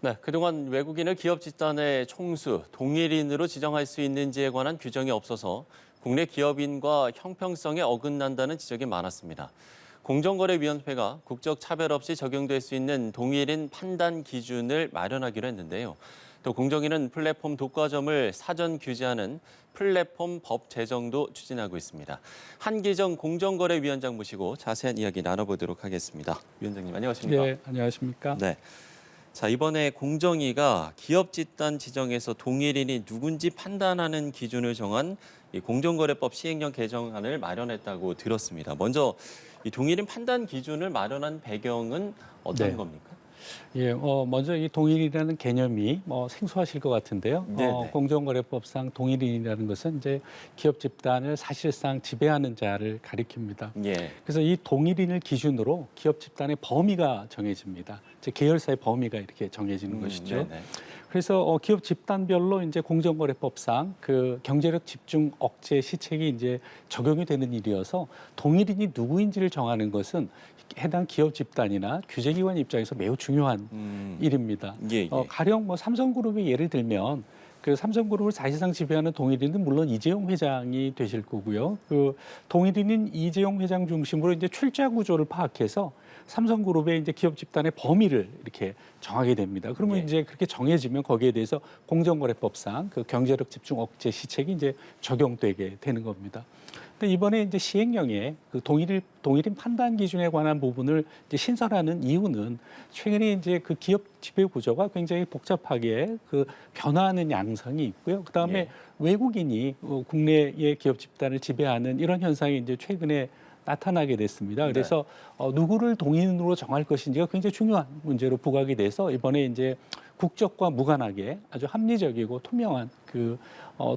네, 그동안 외국인을 기업 집단의 총수, 동일인으로 지정할 수 있는지에 관한 규정이 없어서 국내 기업인과 형평성에 어긋난다는 지적이 많았습니다. 공정거래위원회가 국적 차별 없이 적용될 수 있는 동일인 판단 기준을 마련하기로 했는데요. 또 공정위는 플랫폼 독과점을 사전 규제하는 플랫폼 법 제정도 추진하고 있습니다. 한기정 공정거래위원장 모시고 자세한 이야기 나눠보도록 하겠습니다. 위원장님, 안녕하십니까? 네, 안녕하십니까? 네. 자, 이번에 공정위가 기업 집단 지정에서 동일인이 누군지 판단하는 기준을 정한 이 공정거래법 시행령 개정안을 마련했다고 들었습니다. 먼저 이 동일인 판단 기준을 마련한 배경은 어떤 네. 겁니까? 예, 먼저 이 동일이라는 개념이 생소하실 것 같은데요. 네네. 공정거래법상 동일인이라는 것은 이제 기업 집단을 사실상 지배하는 자를 가리킵니다. 예. 그래서 이 동일인을 기준으로 기업 집단의 범위가 정해집니다. 즉 계열사의 범위가 이렇게 정해지는 것이죠. 네네. 그래서 기업 집단별로 이제 공정거래법상 그 경제력 집중 억제 시책이 이제 적용이 되는 일이어서 동일인이 누구인지를 정하는 것은 해당 기업 집단이나 규제기관 입장에서 매우 중요한 일입니다. 예, 예. 가령 뭐 삼성그룹의 예를 들면 그 삼성그룹을 사실상 지배하는 동일인은 물론 이재용 회장이 되실 거고요. 그 동일인인 이재용 회장 중심으로 이제 출자 구조를 파악해서 삼성그룹의 이제 기업 집단의 범위를 이렇게 정하게 됩니다. 그러면 예. 이제 그렇게 정해지면 거기에 대해서 공정거래법상 그 경제력 집중 억제 시책이 이제 적용되게 되는 겁니다. 근데 이번에 이제 시행령에 그 동일인 판단 기준에 관한 부분을 이제 신설하는 이유는 최근에 이제 그 기업 지배 구조가 굉장히 복잡하게 그 변화하는 양상이 있고요. 그다음에 예. 외국인이 국내의 기업 집단을 지배하는 이런 현상이 이제 최근에 나타나게 됐습니다. 그래서 누구를 동인으로 정할 것인지가 굉장히 중요한 문제로 부각이 돼서 이번에 이제 국적과 무관하게 아주 합리적이고 투명한 그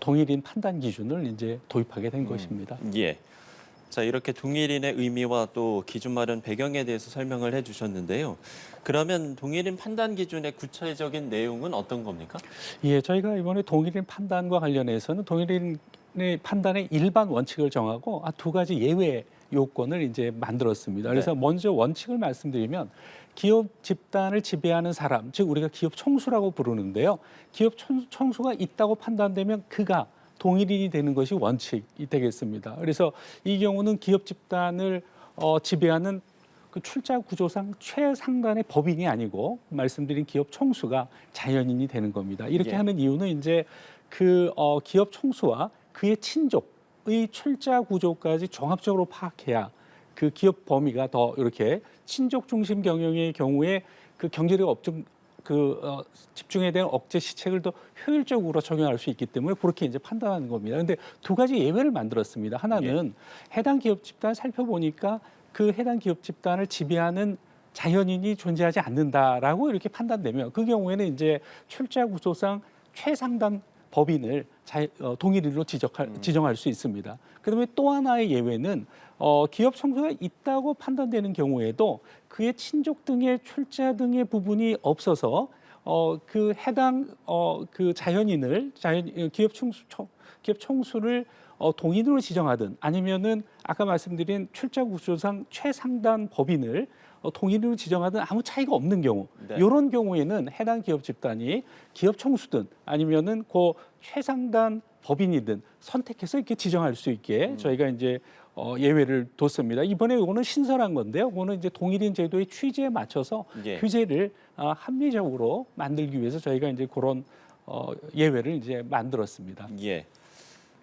동일인 판단 기준을 이제 도입하게 된 것입니다. 예. 자, 이렇게 동일인의 의미와 또 기준 마련 배경에 대해서 설명을 해주셨는데요. 그러면 동일인 판단 기준의 구체적인 내용은 어떤 겁니까? 예, 저희가 이번에 동일인 판단과 관련해서는 동일인의 판단의 일반 원칙을 정하고 두 가지 예외 요건을 이제 만들었습니다. 그래서 네. 먼저 원칙을 말씀드리면 기업 집단을 지배하는 사람, 즉 우리가 기업 총수라고 부르는데요. 기업 총수가 있다고 판단되면 그가 동일인이 되는 것이 원칙이 되겠습니다. 그래서 이 경우는 기업 집단을 지배하는 그 출자 구조상 최상단의 법인이 아니고 말씀드린 기업 총수가 자연인이 되는 겁니다. 이렇게 예. 하는 이유는 이제 그 기업 총수와 그의 친족의 출자 구조까지 종합적으로 파악해야 그 기업 범위가 더 이렇게 친족 중심 경영의 경우에 그 경제력 집중에 대한 억제 시책을 더 효율적으로 적용할 수 있기 때문에 그렇게 이제 판단하는 겁니다. 그런데 두 가지 예외를 만들었습니다. 하나는 해당 기업 집단을 살펴보니까 그 해당 기업 집단을 지배하는 자연인이 존재하지 않는다라고 이렇게 판단되면 그 경우에는 이제 출자 구조상 최상단 법인을 동일인으로 지정할 수 있습니다. 그다음에 또 하나의 예외는 기업 총수가 있다고 판단되는 경우에도 그의 친족 등의 출자 등의 부분이 없어서 그 해당 그 기업 총수를 동인으로 지정하든 아니면은 아까 말씀드린 출자 구조상 최상단 법인을 동인으로 지정하든 아무 차이가 없는 경우, 네. 이런 경우에는 해당 기업 집단이 기업 총수든 아니면은 그 최상단 법인이든 선택해서 이렇게 지정할 수 있게 저희가 이제 예외를 뒀습니다. 이번에 이거는 신설한 건데요. 이거는 이제 동일인 제도의 취지에 맞춰서 예. 규제를 합리적으로 만들기 위해서 저희가 이제 그런 예외를 이제 만들었습니다. 예.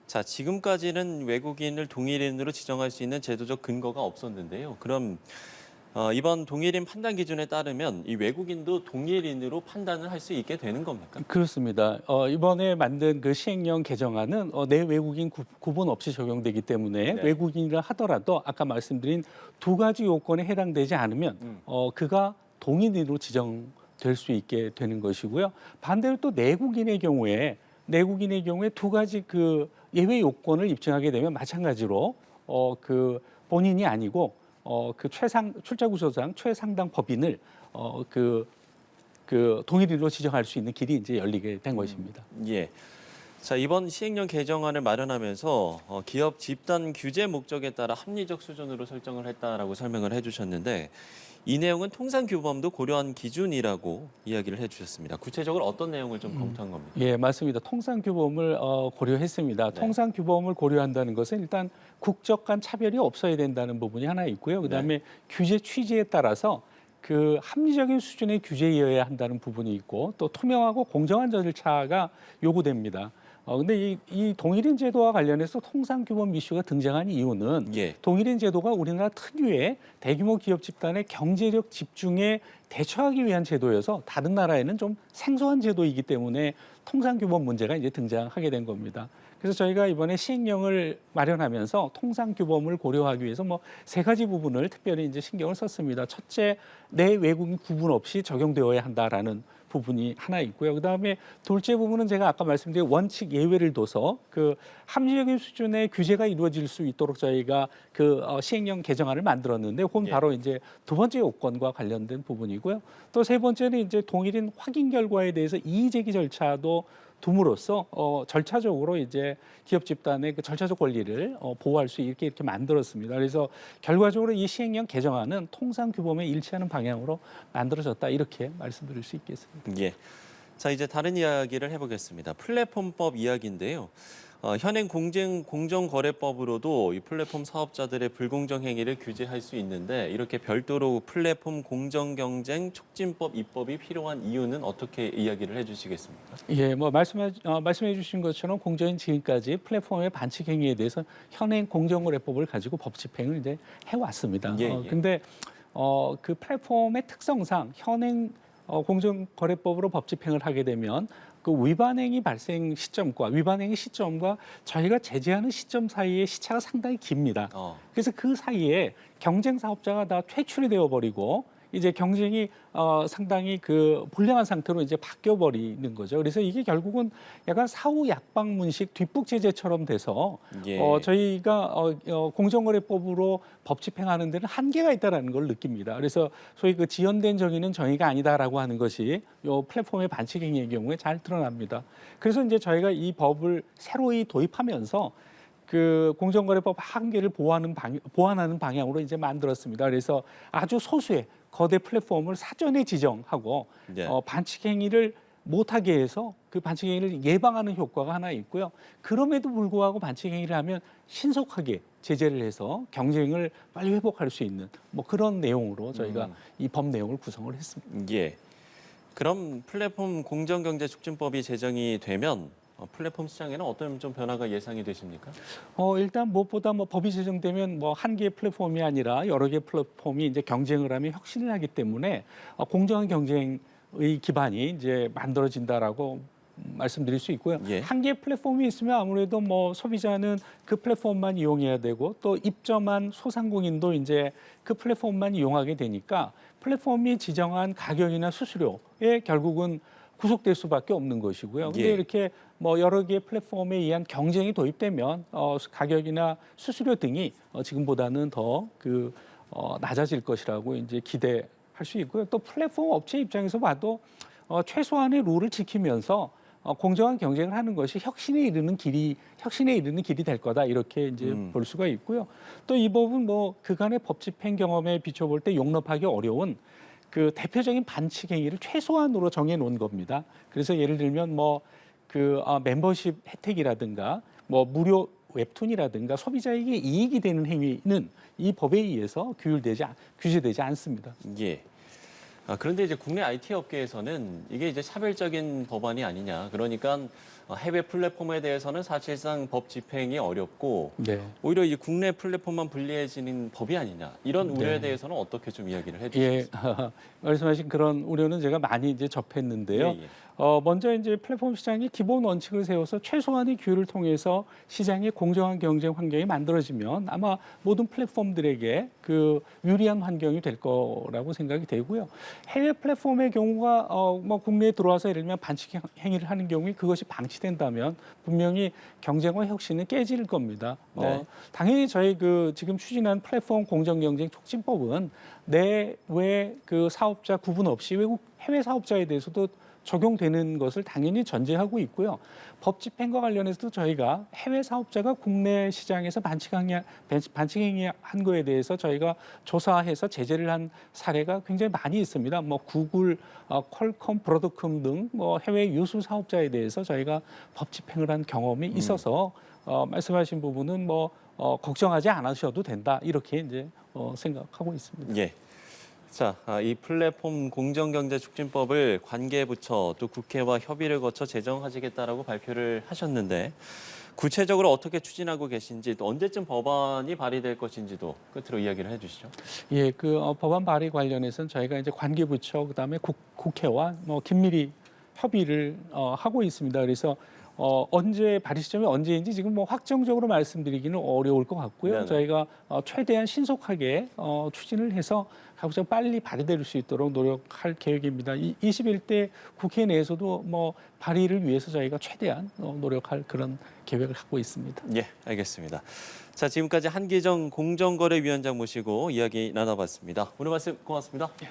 자, 지금까지는 외국인을 동일인으로 지정할 수 있는 제도적 근거가 없었는데요. 그럼 이번 동일인 판단 기준에 따르면 이 외국인도 동일인으로 판단을 할 수 있게 되는 겁니까? 그렇습니다. 이번에 만든 그 시행령 개정안은 내 외국인 구분 없이 적용되기 때문에 네. 외국인이라 하더라도 아까 말씀드린 두 가지 요건에 해당되지 않으면 그가 동일인으로 지정될 수 있게 되는 것이고요. 반대로 또 내국인의 경우에 두 가지 그 예외 요건을 입증하게 되면 마찬가지로 그 본인이 아니고 그 출자 구조상 최상당 법인을 그 동일인으로 지정할 수 있는 길이 이제 열리게 된 것입니다. 예. 자, 이번 시행령 개정안을 마련하면서 기업 집단 규제 목적에 따라 합리적 수준으로 설정을 했다라고 설명을 해주셨는데 이 내용은 통상규범도 고려한 기준이라고 이야기를 해주셨습니다. 구체적으로 어떤 내용을 좀 검토한 겁니까? 예, 맞습니다. 통상규범을 고려했습니다. 네. 통상규범을 고려한다는 것은 일단 국적 간 차별이 없어야 된다는 부분이 하나 있고요. 그다음에 규제 취지에 따라서 그 합리적인 수준의 규제이어야 한다는 부분이 있고 또 투명하고 공정한 절차가 요구됩니다. 근데 이 동일인 제도와 관련해서 통상규범 이슈가 등장한 이유는 예. 동일인 제도가 우리나라 특유의 대규모 기업 집단의 경제력 집중에 대처하기 위한 제도여서 다른 나라에는 좀 생소한 제도이기 때문에 통상규범 문제가 이제 등장하게 된 겁니다. 그래서 저희가 이번에 시행령을 마련하면서 통상규범을 고려하기 위해서 뭐 세 가지 부분을 특별히 이제 신경을 썼습니다. 첫째, 내 외국인 구분 없이 적용되어야 한다라는 부분이 하나 있고요. 그다음에 둘째 부분은 제가 아까 말씀드린 원칙 예외를 둬서 그 합리적인 수준의 규제가 이루어질 수 있도록 저희가 시행령 개정안을 만들었는데 그건 예. 바로 이제 두 번째 요건과 관련된 부분이고요. 또 세 번째는 이제 동일인 확인 결과에 대해서 이의 제기 절차도 둠으로써 절차적으로 이제 기업 집단의 그 절차적 권리를 보호할 수 있게 이렇게 만들었습니다. 그래서 결과적으로 이 시행령 개정안은 통상 규범에 일치하는 방향으로 만들어졌다 이렇게 말씀드릴 수 있겠습니다. 예. 자, 이제 다른 이야기를 해보겠습니다. 플랫폼법 이야기인데요. 현행 공정거래법으로도 이 플랫폼 사업자들의 불공정 행위를 규제할 수 있는데 이렇게 별도로 플랫폼 공정경쟁 촉진법 입법이 필요한 이유는 어떻게 이야기를 해주시겠습니까? 예, 뭐 말씀해 주신 것처럼 공정인 지금까지 플랫폼의 반칙 행위에 대해서 현행 공정거래법을 가지고 법 집행을 이제 해왔습니다. 예, 예. 근데 그 플랫폼의 특성상 현행 공정거래법으로 법 집행을 하게 되면 그 위반행위 발생 시점과 위반행위 시점과 저희가 제재하는 시점 사이의 시차가 상당히 깁니다. 그래서 그 사이에 경쟁 사업자가 다 퇴출이 되어 버리고 이제 경쟁이 상당히 그 불량한 상태로 이제 바뀌어 버리는 거죠. 그래서 이게 결국은 약간 사후 약방문식 뒷북 제재처럼 돼서 예. 저희가 공정거래법으로 법 집행하는 데는 한계가 있다라는 걸 느낍니다. 그래서 소위 그 지연된 정의는 정의가 아니다라고 하는 것이 요 플랫폼의 반칙 행위의 경우에 잘 드러납니다. 그래서 이제 저희가 이 법을 새로이 도입하면서 그 공정거래법 한계를 보완하는 방향으로 이제 만들었습니다. 그래서 아주 소수의 거대 플랫폼을 사전에 지정하고 네. 반칙 행위를 못하게 해서 그 반칙 행위를 예방하는 효과가 하나 있고요. 그럼에도 불구하고 반칙 행위를 하면 신속하게 제재를 해서 경쟁을 빨리 회복할 수 있는 뭐 그런 내용으로 저희가 이 법 내용을 구성을 했습니다. 예. 그럼 플랫폼 공정경제촉진법이 제정이 되면 플랫폼 시장에는 어떤 좀 변화가 예상이 되십니까? 일단 무엇보다 뭐 법이 제정되면 뭐 한 개의 플랫폼이 아니라 여러 개의 플랫폼이 이제 경쟁을 하면 혁신을 하기 때문에 공정한 경쟁의 기반이 이제 만들어진다라고 말씀드릴 수 있고요. 예. 한 개의 플랫폼이 있으면 아무래도 뭐 소비자는 그 플랫폼만 이용해야 되고 또 입점한 소상공인도 이제 그 플랫폼만 이용하게 되니까 플랫폼이 지정한 가격이나 수수료에 결국은 구속될 수밖에 없는 것이고요. 근데 예. 이렇게 뭐 여러 개의 플랫폼에 의한 경쟁이 도입되면 가격이나 수수료 등이 지금보다는 더 낮아질 것이라고 이제 기대할 수 있고요. 또 플랫폼 업체 입장에서 봐도 최소한의 룰을 지키면서 공정한 경쟁을 하는 것이 혁신에 이르는 길이 될 거다 이렇게 이제 볼 수가 있고요. 또 이 법은 뭐 그간의 법 집행 경험에 비춰볼 때 용납하기 어려운 그 대표적인 반칙 행위를 최소한으로 정해 놓은 겁니다. 그래서 예를 들면 뭐 멤버십 혜택이라든가 뭐 무료 웹툰이라든가 소비자에게 이익이 되는 행위는 이 법에 의해서 규제되지 않습니다. 예. 그런데 이제 국내 IT 업계에서는 이게 이제 차별적인 법안이 아니냐. 그러니까 해외 플랫폼에 대해서는 사실상 법 집행이 어렵고 네. 오히려 이 국내 플랫폼만 불리해지는 법이 아니냐. 이런 우려에 네. 대해서는 어떻게 좀 이야기를 예, 해주시겠습니까? 말씀하신 그런 우려는 제가 많이 이제 접했는데요. 예, 예. 먼저 이제 플랫폼 시장이 기본 원칙을 세워서 최소한의 규율을 통해서 시장의 공정한 경쟁 환경이 만들어지면 아마 모든 플랫폼들에게 그 유리한 환경이 될 거라고 생각이 되고요. 해외 플랫폼의 경우가 뭐 국내에 들어와서 예를 들면 반칙 행위를 하는 경우에 그것이 방치된다면 분명히 경쟁과 혁신은 깨질 겁니다. 네. 당연히 저희 지금 추진한 플랫폼 공정 경쟁 촉진법은 내외 그 사업자 구분 없이 외국 해외 사업자에 대해서도 적용되는 것을 당연히 전제하고 있고요. 법 집행과 관련해서도 저희가 해외 사업자가 국내 시장에서 반칙행위한 거에 대해서 저희가 조사해서 제재를 한 사례가 굉장히 많이 있습니다. 뭐 구글, 퀄컴, 브로드컴 등 뭐 해외 유수 사업자에 대해서 저희가 법 집행을 한 경험이 있어서 말씀하신 부분은 뭐 걱정하지 않으셔도 된다 이렇게 이제 생각하고 있습니다. 예. 자, 이 플랫폼 공정경제촉진법을 관계부처 또 국회와 협의를 거쳐 제정하시겠다라고 발표를 하셨는데 구체적으로 어떻게 추진하고 계신지 또 언제쯤 법안이 발의될 것인지도 끝으로 이야기를 해주시죠. 예, 그 법안 발의 관련해서는 저희가 이제 관계부처 그다음에 국회와 뭐 긴밀히 협의를 하고 있습니다. 그래서 언제 발의 시점이 언제인지 지금 뭐 확정적으로 말씀드리기는 어려울 것 같고요. 네네. 저희가 최대한 신속하게 추진을 해서 가급적 빨리 발의될 수 있도록 노력할 계획입니다. 21대 국회 내에서도 뭐 발의를 위해서 저희가 최대한 노력할 그런 계획을 갖고 있습니다. 예, 알겠습니다. 자, 지금까지 한기정 공정거래위원장 모시고 이야기 나눠봤습니다. 오늘 말씀 고맙습니다. 예,